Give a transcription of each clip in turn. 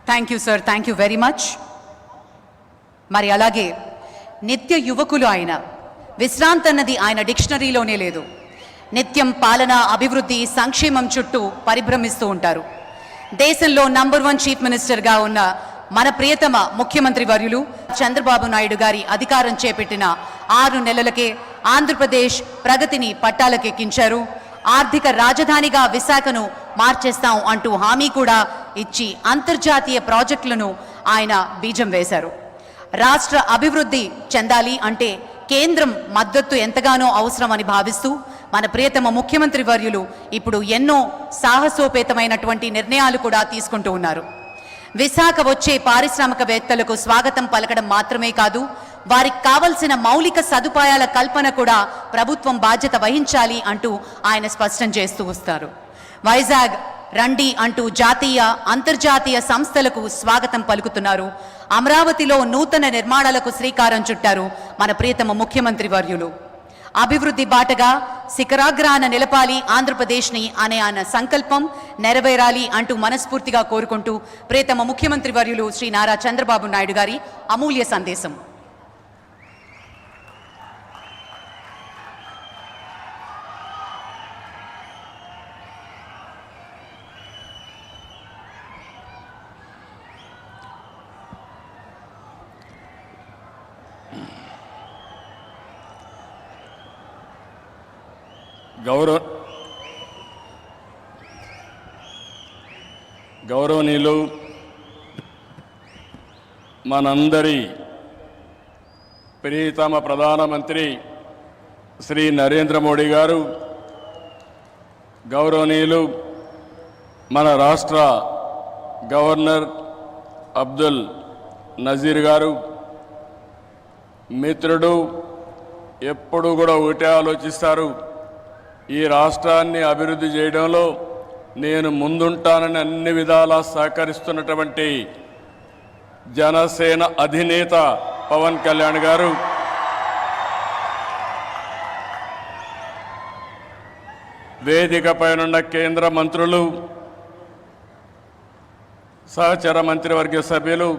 Thank you sir, thank you very much. మరి అలాగే నిత్య యువకులు ఆయన, విశ్రాంతి అన్నది ఆయన డిక్షనరీలోనే లేదు. నిత్యం పాలన, అభివృద్ధి, సంక్షేమం చుట్టూ పరిభ్రమిస్తూ ఉంటారు. దేశంలో నంబర్ 1 చీఫ్ మినిస్టర్గా ఉన్న మన ప్రియతమ ముఖ్యమంత్రి వర్యులు చంద్రబాబు నాయుడు గారి అధికారం చేపట్టిన 6 నెలలకే ఆంధ్రప్రదేశ్ ప్రగతిని పట్టాలకెక్కించారు. ఆర్థిక రాజధానిగా విశాఖను మార్చేస్తాం అంటూ హామీ కూడా ఇచ్చి అంతర్జాతీయ ప్రాజెక్టులను ఆయన బీజం వేశారు. రాష్ట్ర అభివృద్ధి చెందాలి అంటే కేంద్రం మద్దతు ఎంతగానో అవసరమని భావిస్తూ మన ప్రియతమ ముఖ్యమంత్రి వర్యులు ఇప్పుడు ఎన్నో సాహసోపేతమైనటువంటి నిర్ణయాలు కూడా తీసుకుంటూ ఉన్నారు. విశాఖ వచ్చే పారిశ్రామికవేత్తలకు స్వాగతం పలకడం మాత్రమే కాదు, వారికి కావలసిన మౌలిక సదుపాయాల కల్పన కూడా ప్రభుత్వం బాధ్యత వహించాలి అంటూ ఆయన స్పష్టం చేస్తూ వస్తారు. వైజాగ్ రండి అంటూ జాతీయ, అంతర్జాతీయ సంస్థలకు స్వాగతం పలుకుతున్నారు. అమరావతిలో నూతన నిర్మాణాలకు శ్రీకారం చుట్టారు మన ప్రియతమ ముఖ్యమంత్రి వర్యులు. అభివృద్ధి బాటగా శిఖరాగ్రాన నిలపాలి ఆంధ్రప్రదేశ్ని అనే ఆయన సంకల్పం నెరవేరాలి అంటూ మనస్ఫూర్తిగా కోరుకుంటూ ప్రియతమ ముఖ్యమంత్రి వర్యులు శ్రీ నారా చంద్రబాబు నాయుడు గారి అమూల్య సందేశం. గౌరవనీయులు, మనందరి ప్రియతమ ప్రధానమంత్రి శ్రీ నరేంద్ర మోడీ గారు, గౌరవనీయులు మన రాష్ట్ర గవర్నర్ అబ్దుల్ నజీర్ గారు, మిత్రుడు, ఎప్పుడు కూడా ఒకటే ఆలోచిస్తారు, ఈ రాష్ట్రాన్ని అభివృద్ధి చేయడంలో నేను ముందుంటానని అన్ని విధాలా సహకరిస్తున్నటువంటి జనసేన అధినేత పవన్ కళ్యాణ్ గారు, వేదికపైనున్న కేంద్ర మంత్రులు, సహచర మంత్రివర్గ సభ్యులు,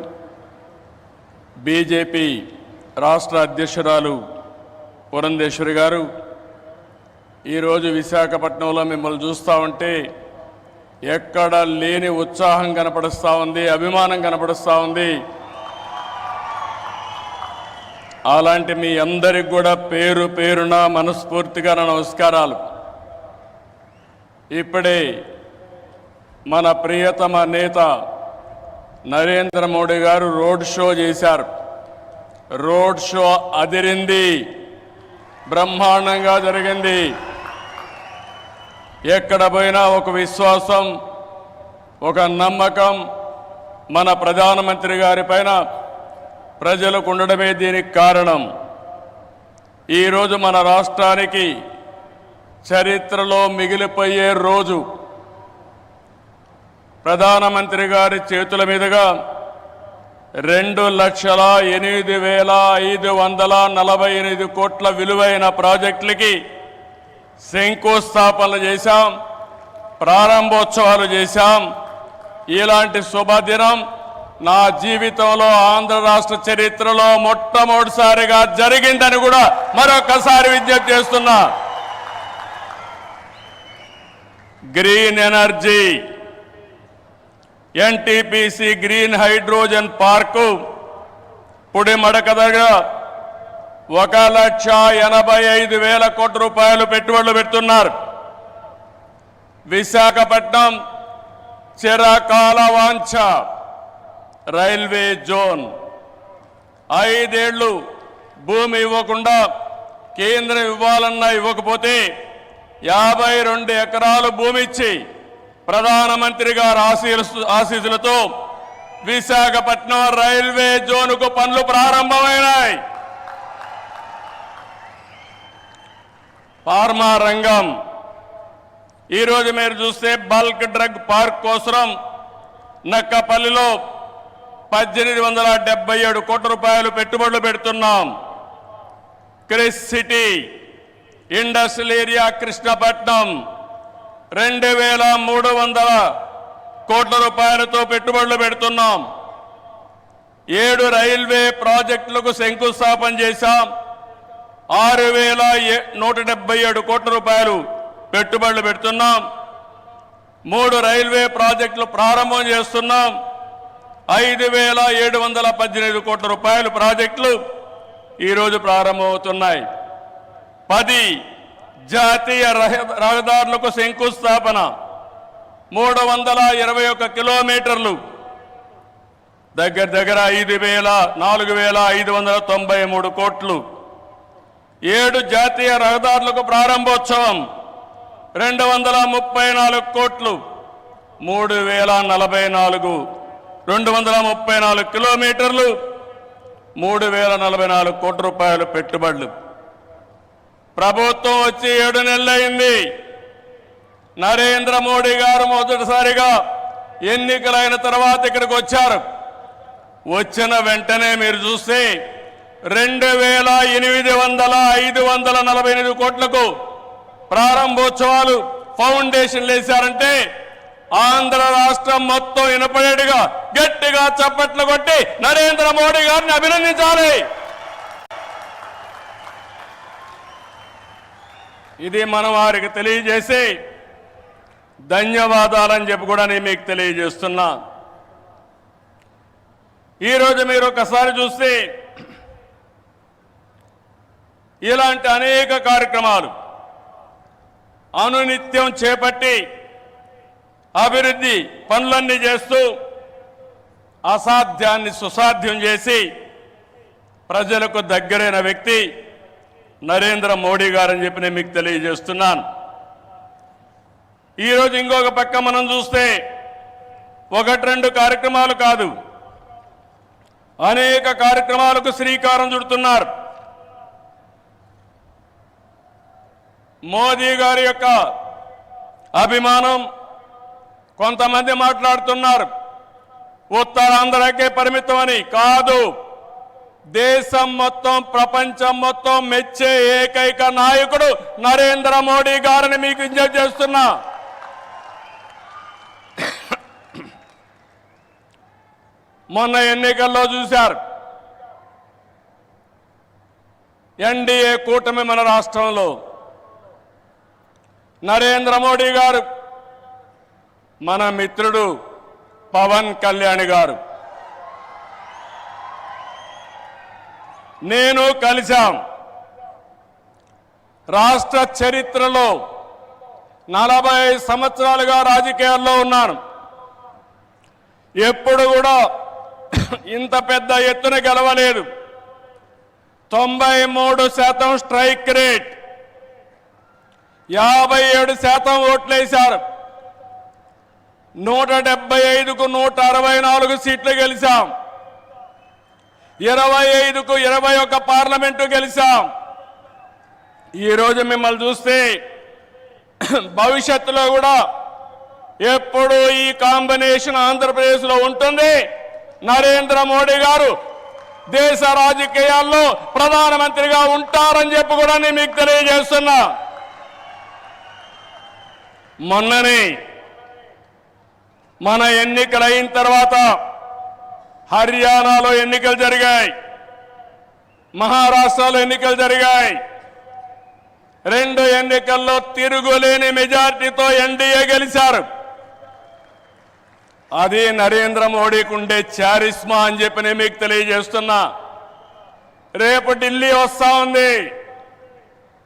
బీజేపీ రాష్ట్ర అధ్యక్షురాలు పురంధేశ్వరి గారు, ఈరోజు విశాఖపట్నంలో మిమ్మల్ని చూస్తూ ఉంటే ఎక్కడ లేని ఉత్సాహం కనపడుస్తూ ఉంది, అభిమానం కనపడుస్తూ ఉంది. అలాంటి మీ అందరికి కూడా పేరు పేరున మనస్ఫూర్తిగా నమస్కారాలు. ఇప్పుడే మన ప్రియతమ నేత నరేంద్ర మోడీ గారు రోడ్ షో చేశారు. రోడ్ షో అదిరింది, బ్రహ్మాండంగా జరిగింది. ఎక్కడ పోయినా ఒక విశ్వాసం, ఒక నమ్మకం మన ప్రధానమంత్రి గారి పైన ప్రజలకు ఉండడమే దీనికి కారణం. ఈరోజు మన రాష్ట్రానికి చరిత్రలో మిగిలిపోయే రోజు. ప్రధానమంత్రి గారి చేతుల మీదుగా 2,08,548 కోట్ల విలువైన ప్రాజెక్టులకి శంకుస్థాపనలు చేశాం, ప్రారంభోత్సవాలు చేశాం. ఇలాంటి శుభదినం నా జీవితంలో ఆంధ్ర రాష్ట్ర చరిత్రలో మొట్టమొదటిసారిగా జరిగిందని కూడా మరొకసారి విజ్ఞప్తి చేస్తున్నా. Green energy, NTPC green hydrogen park Pudimadaka దగ్గర 1,85,000 కోట్ల రూపాయలు పెట్టుబడులు పెడుతున్నారు. విశాఖపట్నం చిరకాల వాంఛ రైల్వే జోన్. 5 ఏళ్లు భూమి ఇవ్వకుండా కేంద్రం ఇవ్వాలన్నా ఇవ్వకపోతే 52 ఎకరాలు భూమి ఇచ్చి ప్రధానమంత్రి గారి ఆశీస్సులతో విశాఖపట్నం రైల్వే జోన్కు పనులు ప్రారంభమైనాయి. ఫార్మా రంగం, ఈరోజు మీరు చూస్తే బల్క్ డ్రగ్ పార్క్ కోసం నక్కపల్లిలో 1,877 కోట్ల రూపాయలు పెట్టుబడులు పెడుతున్నాం. Chris city industrial area Krishnapatnam 2,300 కోట్ల రూపాయలతో పెట్టుబడులు పెడుతున్నాం. 7 రైల్వే ప్రాజెక్టులకు శంకుస్థాపన చేశాం. 6,177 కోట్ల రూపాయలు పెట్టుబడులు పెడుతున్నాం. 3 రైల్వే ప్రాజెక్టులు ప్రారంభం చేస్తున్నాం. 5,718 కోట్ల రూపాయల ప్రాజెక్టులు ఈరోజు ప్రారంభమవుతున్నాయి. 10 జాతీయ రహదారులకు శంకుస్థాపన, 321 కిలోమీటర్లు, దగ్గర 4,593 కోట్లు. 7 జాతీయ రహదారులకు ప్రారంభోత్సవం, 234 కోట్లు, 234 కిలోమీటర్లు, 3,044 కోట్ల రూపాయలు పెట్టుబడులు. ప్రభుత్వం వచ్చి 7 నెలలైంది. నరేంద్ర మోడీ గారు మొదటిసారిగా ఎన్నికలైన తర్వాత ఇక్కడికి వచ్చారు. వచ్చిన వెంటనే మీరు చూస్తే 2,548 కోట్లకు ప్రారంభోత్సవాలు, ఫౌండేషన్లు వేశారంటే ఆంధ్ర రాష్ట్రం మొత్తం వినపడేట్టుగా గట్టిగా చప్పట్లు కొట్టి నరేంద్ర మోడీ గారిని అభినందించాలి. ఇది మనం వారికి తెలియజేసి ధన్యవాదాలని చెప్పి కూడా నేను మీకు తెలియజేస్తున్నా. ఈరోజు మీరు ఒకసారి చూస్తే ఇలాంటి అనేక కార్యక్రమాలు అనునిత్యం చేపట్టి అభివృద్ధి పనులన్నీ చేస్తూ అసాధ్యాన్ని సుసాధ్యం చేసి ప్రజలకు దగ్గరైన వ్యక్తి నరేంద్ర మోడీ గారని చెప్పి నేను మీకు తెలియజేస్తున్నాను. ఈరోజు ఇంకొక పక్క మనం చూస్తే 1-2 కార్యక్రమాలు కాదు, అనేక కార్యక్రమాలకు శ్రీకారం చుడుతున్నారు. మోదీ గారి యొక్క అభిమానం, కొంతమంది మాట్లాడుతున్నారు ఉత్తరాంధ్రకే పరిమితమని. కాదు, దేశం మొత్తం, ప్రపంచం మొత్తం మెచ్చే ఏకైక నాయకుడు నరేంద్ర మోడీ గారిని మీకు విజ్ఞప్తి చేస్తున్నా. మొన్న ఎన్నికల్లో చూశారు, ఎన్డీఏ కూటమి మన రాష్ట్రంలో నరేంద్ర మోడీ గారు, మన మిత్రుడు పవన్ కళ్యాణ్ గారు, నేను కలిశాం. రాష్ట్ర చరిత్రలో 40 సంవత్సరాలుగా రాజకీయాల్లో ఉన్నాను. ఎప్పుడు కూడా ఇంత పెద్ద ఎత్తున గెలవలేదు. 93% స్ట్రైక్ రేట్, 57% ఓట్లేశారు. 175కు 164 సీట్లు గెలిచాం. 25కు 21 పార్లమెంటు గెలిచాం. ఈరోజు మిమ్మల్ని చూస్తే భవిష్యత్తులో కూడా ఎప్పుడు ఈ కాంబినేషన్ ఆంధ్రప్రదేశ్లో ఉంటుంది. నరేంద్ర మోడీ గారు దేశ రాజకీయాల్లో ప్రధానమంత్రిగా ఉంటారని చెప్పి కూడా నేను మీకు తెలియజేస్తున్నా. మొన్ననే మన ఎన్నికలు అయిన తర్వాత హర్యానాలో ఎన్నికలు జరిగాయి, మహారాష్ట్రలో ఎన్నికలు జరిగాయి. 2 ఎన్నికల్లో తిరుగులేని మెజార్టీతో ఎన్డీఏ గెలిచారు. అది నరేంద్ర మోడీకి ఉండే చారిస్మా అని చెప్పి నేను మీకు తెలియజేస్తున్నా. రేపు ఢిల్లీ వస్తా ఉంది,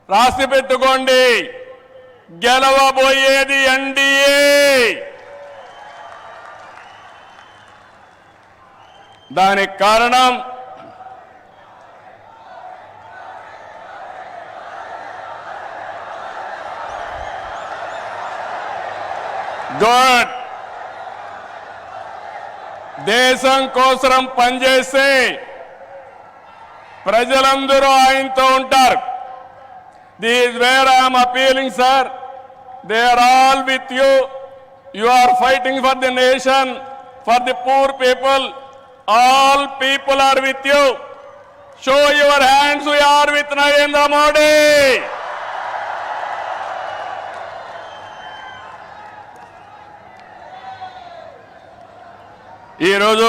రాసి పెట్టుకోండి. గెలవబోయేది ఎన్డీఏ. దానికి కారణం గుడ్, దేశం కోసం పనిచేస్తే ప్రజలందరూ ఆయనతో ఉంటారు. This is where I'm appealing sir, they are all with you. You are fighting for the nation, for the poor people. All people are with you. Show your hands, we are with Narendra Modi. ఈరోజు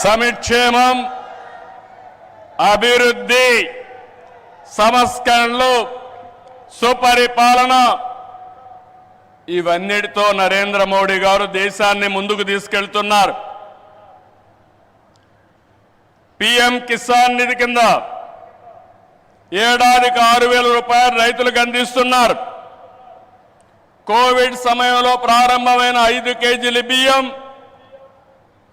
సంక్షేమం, అభివృద్ధి, సంస్కరణలు, సుపరిపాలన ఇవన్నిటితో నరేంద్ర మోడీ గారు దేశాన్ని ముందుకు తీసుకెళ్తున్నారు. PM Kisan నిధి కింద ఏడాదికి 6,000 రూపాయలు రైతులకు అందిస్తున్నారు. కోవిడ్ సమయంలో ప్రారంభమైన 5 కేజీల బియ్యం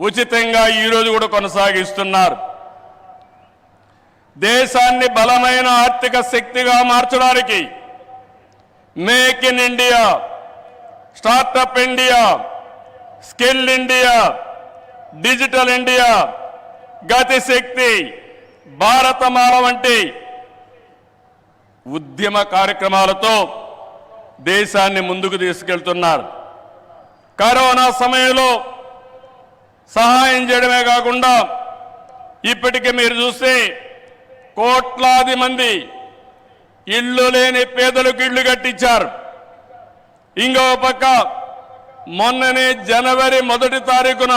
ఉచితంగా ఈరోజు కూడా కొనసాగిస్తున్నారు. దేశాన్ని బలమైన ఆర్థిక శక్తిగా మార్చడానికి make in India, startup India, skill India, digital India, Gati Shakti, Bharatmala వంటి ఉద్యమ కార్యక్రమాలతో దేశాన్ని ముందుకు తీసుకెళ్తున్నారు. కరోనా సమయంలో సహాయం చేయడమే కాకుండా ఇప్పటికీ మీరు చూస్తే కోట్లాది మంది ఇళ్ళు లేని పేదలకు ఇళ్ళు కట్టించారు. ఇంకో పక్క మొన్ననే జనవరి 1 తారీఖున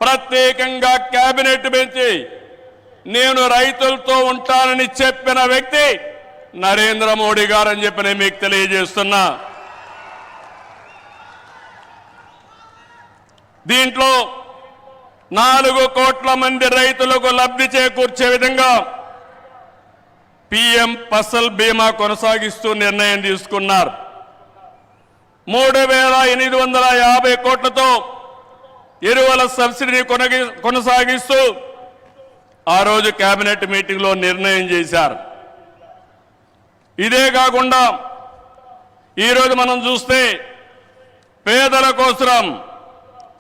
ప్రత్యేకంగా కేబినెట్ పెంచి నేను రైతులతో ఉంటానని చెప్పిన వ్యక్తి నరేంద్ర మోడీ గారు అని చెప్పి నేను మీకు తెలియజేస్తున్నా. దీంట్లో 4 కోట్ల మంది రైతులకు లబ్ధి చేకూర్చే విధంగా పిఎం ఫసల్ బీమా కొనసాగిస్తూ నిర్ణయం తీసుకున్నారు. 3,850 కోట్లతో ఎరువుల సబ్సిడీని కొనసాగిస్తూ ఆ రోజు కేబినెట్ మీటింగ్లో నిర్ణయం చేశారు. ఇదే కాకుండా ఈరోజు మనం చూస్తే పేదల కోసం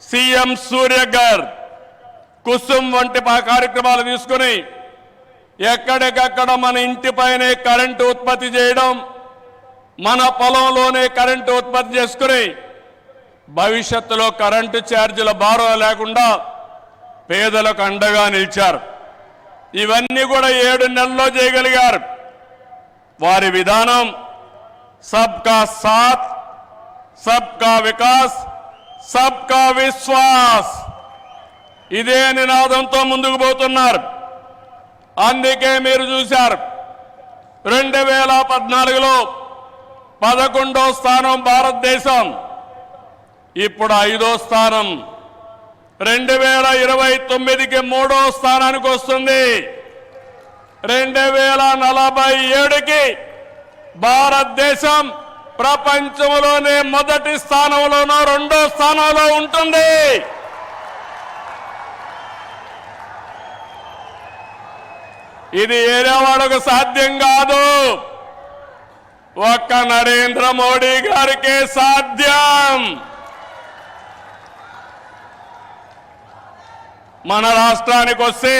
సీఎం సూర్యఘర్, కుసుమ్ వంటి కార్యక్రమాలు తీసుకుని ఎక్కడికక్కడ మన ఇంటిపైనే కరెంటు ఉత్పత్తి చేయడం, మన పొలంలోనే కరెంటు ఉత్పత్తి చేసుకుని భవిష్యత్తులో కరెంటు ఛార్జీల భారం లేకుండా పేదలకు అండగా నిలిచారు. ఇవన్నీ కూడా 7 నెలల్లో చేయగలిగారు. వారి విధానం సబ్కా సాత్, సబ్కా వికాస్, సబ్కా విశ్వాస్ ఇదే నినాదంతో ముందుకు పోతున్నారు. అందుకే మీరు చూశారు 2014లో 11వ స్థానం భారతదేశం, ఇప్పుడు 5వ స్థానం. 2029కి 3వ స్థానానికి వస్తుంది. 2047కి భారతదేశం ప్రపంచంలోనే మొదటి స్థానంలోనో 2వ స్థానంలో ఉంటుంది. ఇది ఏరే వాళ్ళకు సాధ్యం కాదు, ఒక్క నరేంద్ర మోడీ గారికే సాధ్యం. మన రాష్ట్రానికి వస్తే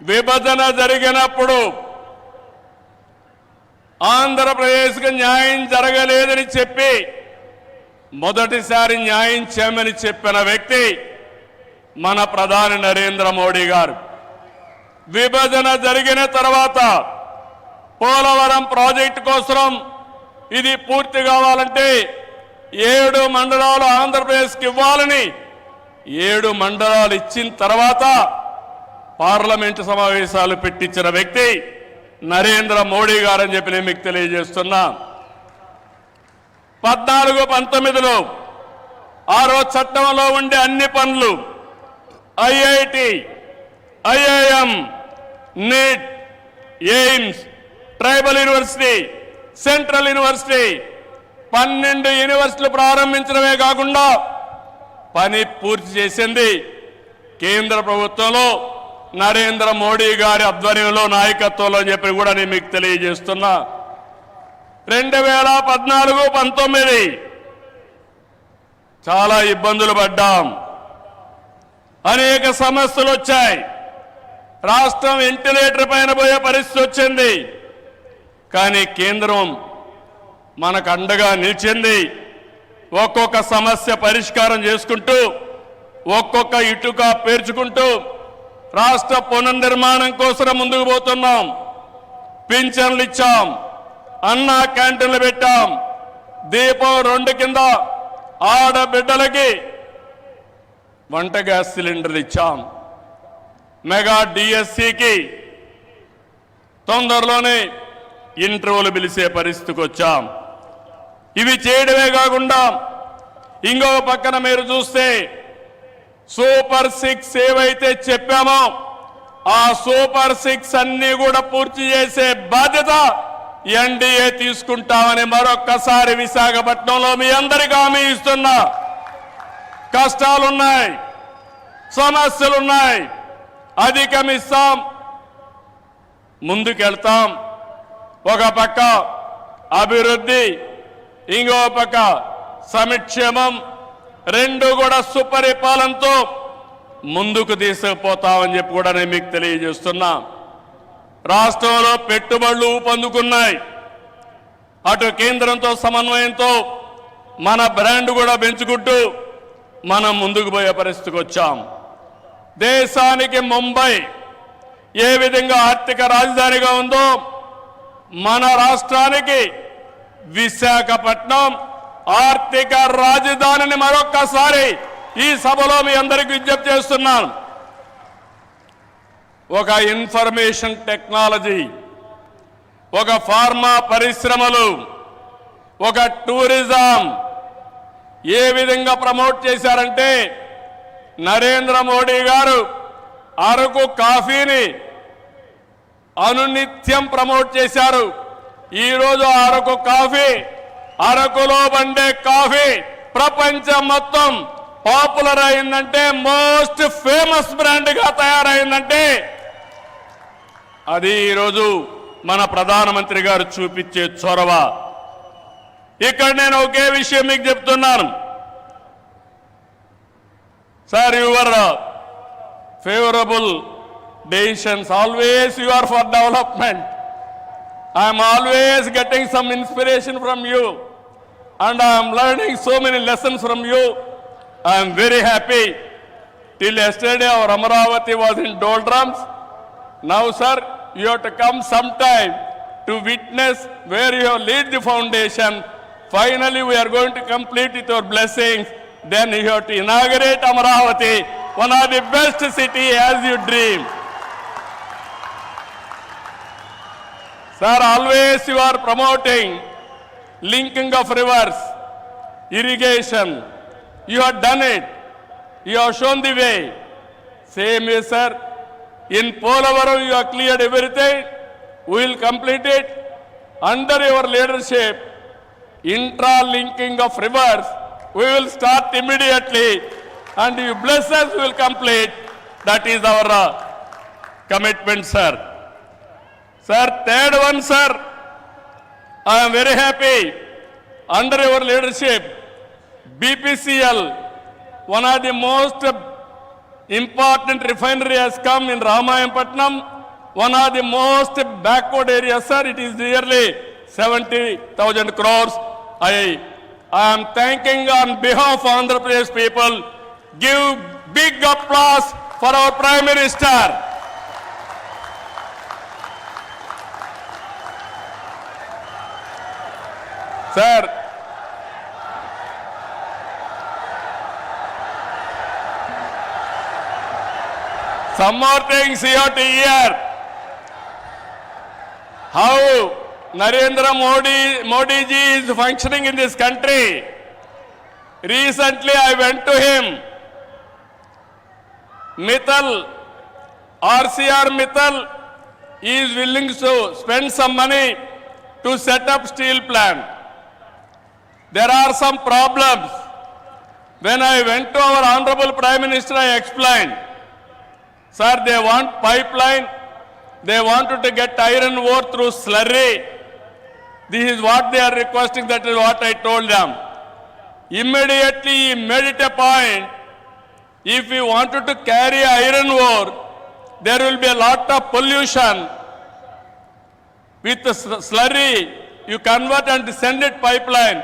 విభజన జరిగినప్పుడు ఆంధ్రప్రదేశ్కి న్యాయం జరగలేదని చెప్పి మొదటిసారి న్యాయం చేయమని చెప్పిన వ్యక్తి మన ప్రధాని నరేంద్ర మోడీ గారు. విభజన జరిగిన తర్వాత పోలవరం ప్రాజెక్టు కోసం ఇది పూర్తి కావాలంటే 7 మండలాలు ఆంధ్రప్రదేశ్కి ఇవ్వాలని 7 మండలాలు ఇచ్చిన తర్వాత పార్లమెంటు సమావేశాలు పెట్టించిన వ్యక్తి నరేంద్ర మోడీ గారు అని చెప్పి నేను మీకు తెలియజేస్తున్నా. 14-19లో ఆ రోజు చట్టంలో ఉండే అన్ని పనులు IIT, IIM, NEET, AIIMS, tribal university, central university 12 యూనివర్సిటీలు ప్రారంభించడమే కాకుండా పని పూర్తి చేసింది కేంద్ర ప్రభుత్వంలో నరేంద్ర మోడీ గారి ఆధ్వర్యంలో, నాయకత్వంలో అని చెప్పి కూడా నేను మీకు తెలియజేస్తున్నా. 2014-19 చాలా ఇబ్బందులు పడ్డాం, అనేక సమస్యలు వచ్చాయి. రాష్ట్రం వెంటిలేటర్ పైన పోయే పరిస్థితి వచ్చింది. కానీ కేంద్రం మనకు అండగా నిలిచింది. ఒక్కొక్క సమస్య పరిష్కారం చేసుకుంటూ ఒక్కొక్క ఇటుక పేర్చుకుంటూ రాష్ట్ర పునర్నిర్మాణం కోసం ముందుకు పోతున్నాం. పింఛన్లు ఇచ్చాం, అన్నా క్యాంటీన్లు పెట్టాం, దీపం 2 కింద ఆడబిడ్డలకి వంట గ్యాస్ సిలిండర్లు ఇచ్చాం. మెగా డిఎస్సికి తొందరలోనే ఇంటర్వ్యూలు పిలిచే పరిస్థితికి వచ్చాం. ఇవి చేయడమే కాకుండా ఇంకో పక్కన మీరు చూస్తే సూపర్ 6 ఏవైతే చెప్పామో ఆ సూపర్ 6 అన్ని కూడా పూర్తి చేసే బాధ్యత ఎన్డీఏ తీసుకుంటామని మరొక్కసారి విశాఖపట్నంలో మీ అందరికీ హామీ ఇస్తున్నా. కష్టాలున్నాయి, సమస్యలున్నాయి, అధిగమిస్తాం, ముందుకెళ్తాం. ఒక పక్క అభివృద్ధి, ఇంకో పక్క సంక్షేమం, రెండు కూడా సుపరిపాలనతో ముందుకు తీసుకుపోతామని చెప్పి కూడా నేను మీకు తెలియజేస్తున్నా. రాష్ట్రంలో పెట్టుబడులు ఊపందుకున్నాయి. అటు కేంద్రంతో సమన్వయంతో మన బ్రాండ్ కూడా పెంచుకుంటూ మనం ముందుకు పోయే పరిస్థితికి వచ్చాం. దేశానికి ముంబై ఏ విధంగా ఆర్థిక రాజధానిగా ఉందో మన రాష్ట్రానికి విశాఖపట్నం ఆర్థిక రాజధానిని మరొక్కసారి ఈ సభలో మీ అందరికీ విజ్ఞప్తి చేస్తున్నాను. ఒక ఇన్ఫర్మేషన్ టెక్నాలజీ, ఒక ఫార్మా పరిశ్రమలు, ఒక టూరిజం ఏ విధంగా ప్రమోట్ చేశారంటే నరేంద్ర మోడీ గారు అరకు కాఫీని అనునిత్యం ప్రమోట్ చేశారు. ఈరోజు అరకు కాఫీ, అరకులో బండే కాఫీ ప్రపంచం మొత్తం పాపులర్ అయిందంటే, మోస్ట్ ఫేమస్ బ్రాండ్ గా తయారైందంటే అది ఈరోజు మన ప్రధానమంత్రి గారు చూపించే చొరవ. ఇక్కడ నేను ఒకే విషయం మీకు చెప్తున్నాను. Sir, your favourable decisions, always you are for development. I'm always getting some inspiration from you and I am learning so many lessons from you. I am very happy. Till yesterday our Amaravati was in doldrums. Now sir, you have to come sometime to witness where you have laid the foundation. Finally we are going to complete with your blessings. Then you have to inaugurate Amaravati, one of the best city as you dream. Sir, always you are promoting linking of rivers, irrigation. You have done it. You have shown the way. Same way, sir. In Polavaram, you have cleared everything. We will complete it. Under your leadership, intra-linking of rivers, we will start immediately. And you bless us, we will complete. That is our commitment, sir. Sir, third one, sir. I am very happy. Under your leadership, BPCL, one of the most important refinery has come in Ramayanpatnam, one of the most backward areas, sir. It is nearly 70,000 crores. I am thanking on behalf of Andhra Pradesh people. Give big applause for our Prime Minister. Sir, some more things you have to hear. How Narendra Modi ji is functioning in this country. Recently I went to him. Mittal, RCR Mittal is willing to spend some money to set up steel plant. There are some problems. When I went to our Honorable Prime Minister, I explained, sir, they want pipeline, they wanted to get iron ore through slurry. This is what they are requesting, that is what I told them. Immediately he made it a point, if we wanted to carry iron ore, there will be a lot of pollution. With the slurry, you convert and send it pipeline.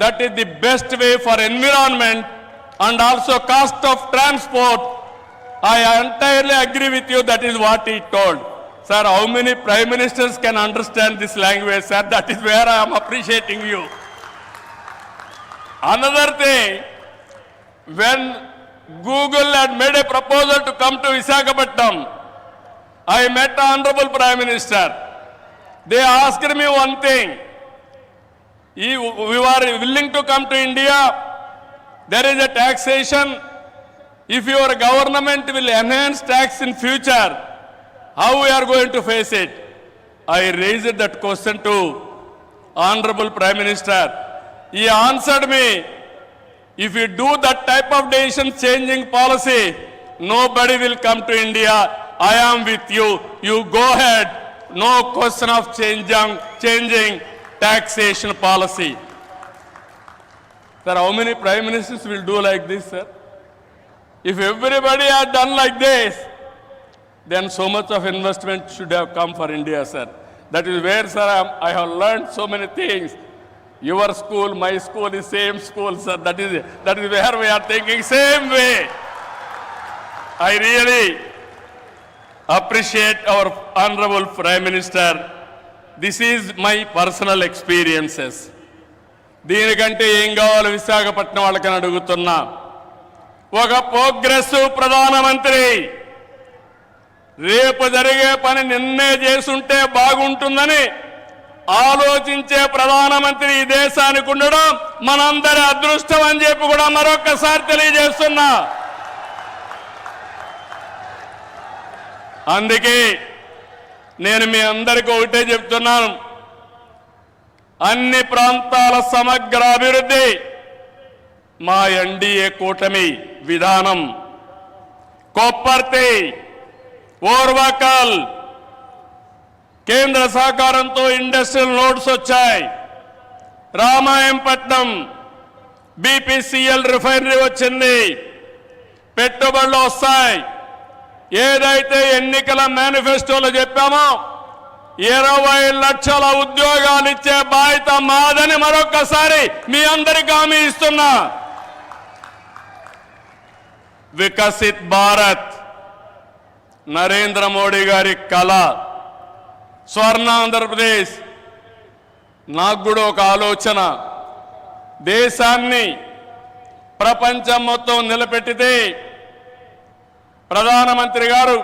That is the best way for environment and also cost of transport. I entirely agree with you. That is what he told. Sir, how many prime ministers can understand this language, sir? That is where I am appreciating you. Another thing, when Google had made a proposal to come to Visakhapatnam, I met the Honorable Prime Minister. They asked me one thing. We are willing to come to India. There is a taxation. If your government will enhance tax in future, how we are going to face it? I raised that question to Honorable Prime Minister. He answered me, if you do that type of decision changing policy, nobody will come to India. I am with you. You go ahead. No question of changing taxation policy. Sir, how many prime ministers will do like this, sir? If everybody had done like this, then so much of investment should have come for India, sir. That is where, sir, I have learned so many things. Your school, my school is same school, sir. That is where we are thinking same way. I really appreciate our Honorable Prime Minister. This is my personal experiences. దీనికంటే ఏం కావాలి విశాఖపట్నం వాళ్ళకని అడుగుతున్నా. ఒక progressive ప్రధానమంత్రి రేపు జరిగే పని నిన్నే చేసుంటే బాగుంటుందని ఆలోచించే ప్రధానమంత్రి ఈ దేశానికి ఉండడం మనందరి అదృష్టం అని చెప్పి కూడా మరొకసారి తెలియజేస్తున్నా. అందుకే నేను మీ అందరికీ ఒకటే చెప్తున్నాను, అన్ని ప్రాంతాల సమగ్ర అభివృద్ధి మా ఎన్డీఏ కూటమి విధానం. కొప్పర్తి, ఓర్వకల్ కేంద్ర సహకారంతో ఇండస్ట్రియల్ నోడ్స్ వచ్చాయి. రామాయంపట్నం బీపీసీఎల్ రిఫైనరీ వచ్చింది. పెట్టుబడులు వస్తాయి. ఏదైతే ఎన్నికల మేనిఫెస్టోలో చెప్పామో 20 లక్షల ఉద్యోగాలు ఇచ్చే బాధ్యత మాదని మరొకసారి మీ అందరికీ హామీ ఇస్తున్నా. వికసిత్ భారత్ నరేంద్ర మోడీ గారి కళ. స్వర్ణ ఆంధ్రప్రదేశ్. నాకు కూడా ఒక ఆలోచన, దేశాన్ని ప్రపంచం మొత్తం నిలబెట్టితే ప్రధానమంత్రి గారు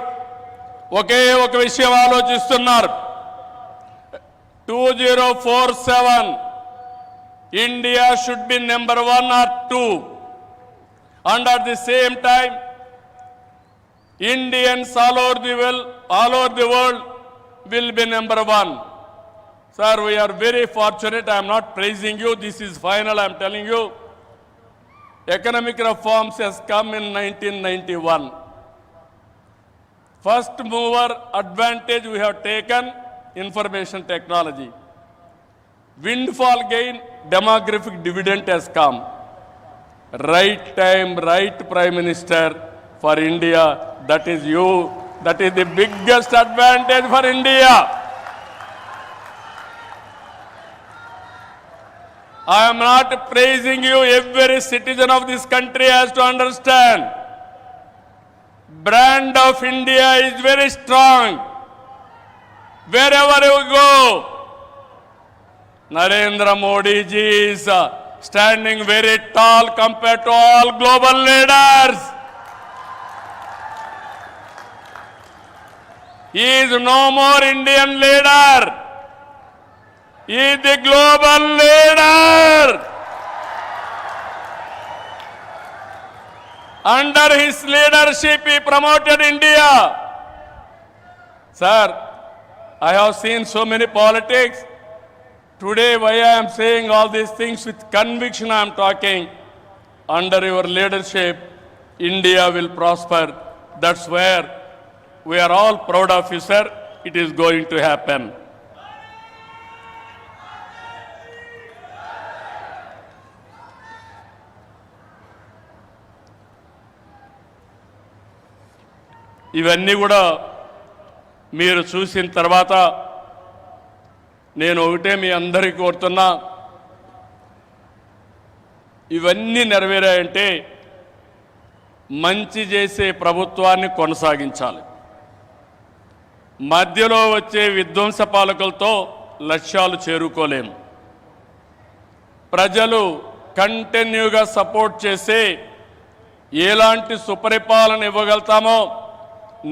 ఒకే ఒక విషయం ఆలోచిస్తున్నారు. 2047 India should be number 1 or 2, and at the same time Indians all over the world will be number 1. Sir, we are very fortunate. I am not praising you. This is final. I am telling you. Economic reforms has come in 1991. First mover advantage we have taken, information technology. Windfall gain, demographic dividend has come. Right time, right Prime Minister for India. That is you. That is the biggest advantage for India. I am not praising you. Every citizen of this country has to understand. Brand of India is very strong. Wherever you go, Narendra Modi ji is standing very tall compared to all global leaders. He is no more Indian leader. He is the global leader. Under his leadership, he promoted India. Sir, I have seen so many politics. Today, why I am saying all these things with conviction, I am talking. Under your leadership, India will prosper. That's where we are all proud of you, sir. It is going to happen. ఇవన్నీ కూడా మీరు చూసిన తర్వాత నేను ఒకటే మీ అందరికీ కోరుతున్నా, ఇవన్నీ నెరవేరాయంటే మంచి చేసే ప్రభుత్వాన్ని కొనసాగించాలి. మధ్యలో వచ్చే విధ్వంస పాలకులతో లక్ష్యాలు చేరుకోలేము. ప్రజలు కంటిన్యూగా సపోర్ట్ చేసి ఎలాంటి సుపరిపాలన ఇవ్వగలుగుతామో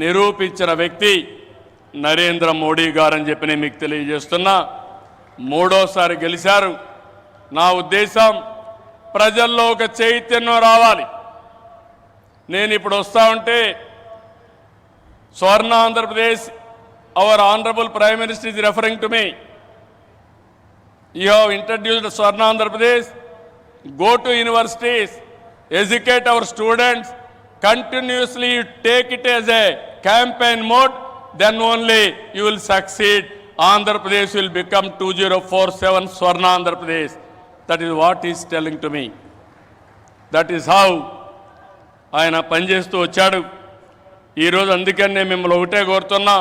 నిరూపించిన వ్యక్తి నరేంద్ర మోడీ గారని చెప్పి నేను మీకు తెలియజేస్తున్నా. మూడోసారి గెలిచారు. నా ఉద్దేశం ప్రజల్లో ఒక చైతన్యం రావాలి. నేను ఇప్పుడు వస్తా ఉంటే స్వర్ణ Andhra Pradesh, our honourable prime minister is referring to me. You have introduced Swarna Andhra Pradesh. Go to universities, educate our students, continuously take it as a campaign mode, then only you will succeed. Andhra Pradesh will become 2047 Swarna Andhra Pradesh. That is what he is telling to me. That is how ఆయన పనిచేస్తూ వచ్చాడు. ఈరోజు అందుకని నేను మిమ్మల్ని ఒకటే కోరుతున్నా,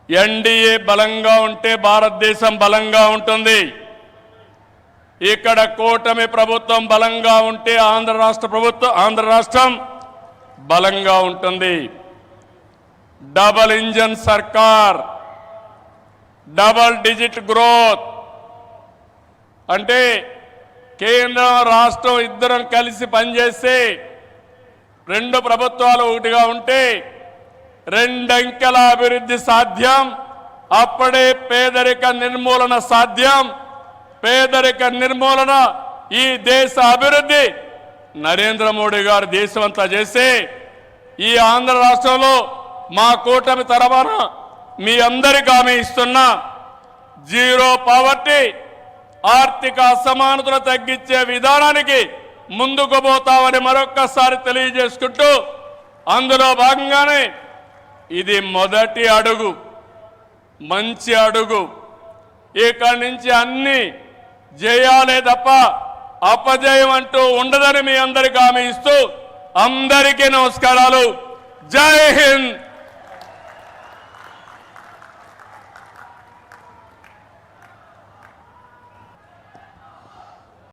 NDA బలంగా ఉంటే భారతదేశం బలంగా ఉంటుంది. ఇక్కడ కూటమి ప్రభుత్వం బలంగా ఉంటే ఆంధ్ర రాష్ట్రం బలంగా ఉంటుంది. డబల్ ఇంజన్ సర్కార్, డబల్ డిజిట్ గ్రోత్ అంటే కేంద్రం రాష్ట్రం ఇద్దరం కలిసి పనిచేస్తే, రెండు ప్రభుత్వాలు ఒకటిగా ఉంటే రెండంకెల అభివృద్ధి సాధ్యం. అప్పుడే పేదరిక నిర్మూలన సాధ్యం. పేదరిక నిర్మూలన, ఈ దేశ అభివృద్ధి నరేంద్ర మోడీ గారు దేశమంతా చేసి, ఈ ఆంధ్ర రాష్ట్రంలో మా కూటమి తరఫున మీ అందరికీ హామీ ఇస్తున్నా, జీరో పావర్టీ, ఆర్థిక అసమానతలు తగ్గించే విధానానికి ముందుకు పోతామని మరొక్కసారి తెలియజేసుకుంటూ, అందులో భాగంగానే ఇది మొదటి అడుగు, మంచి అడుగు. ఇక్కడి నుంచి అన్ని జయాలే తప్ప అపజయం అంటూ ఉండదని మీ అందరికీ హామీ ఇస్తూ అందరికీ నమస్కారాలు. జై హింద్.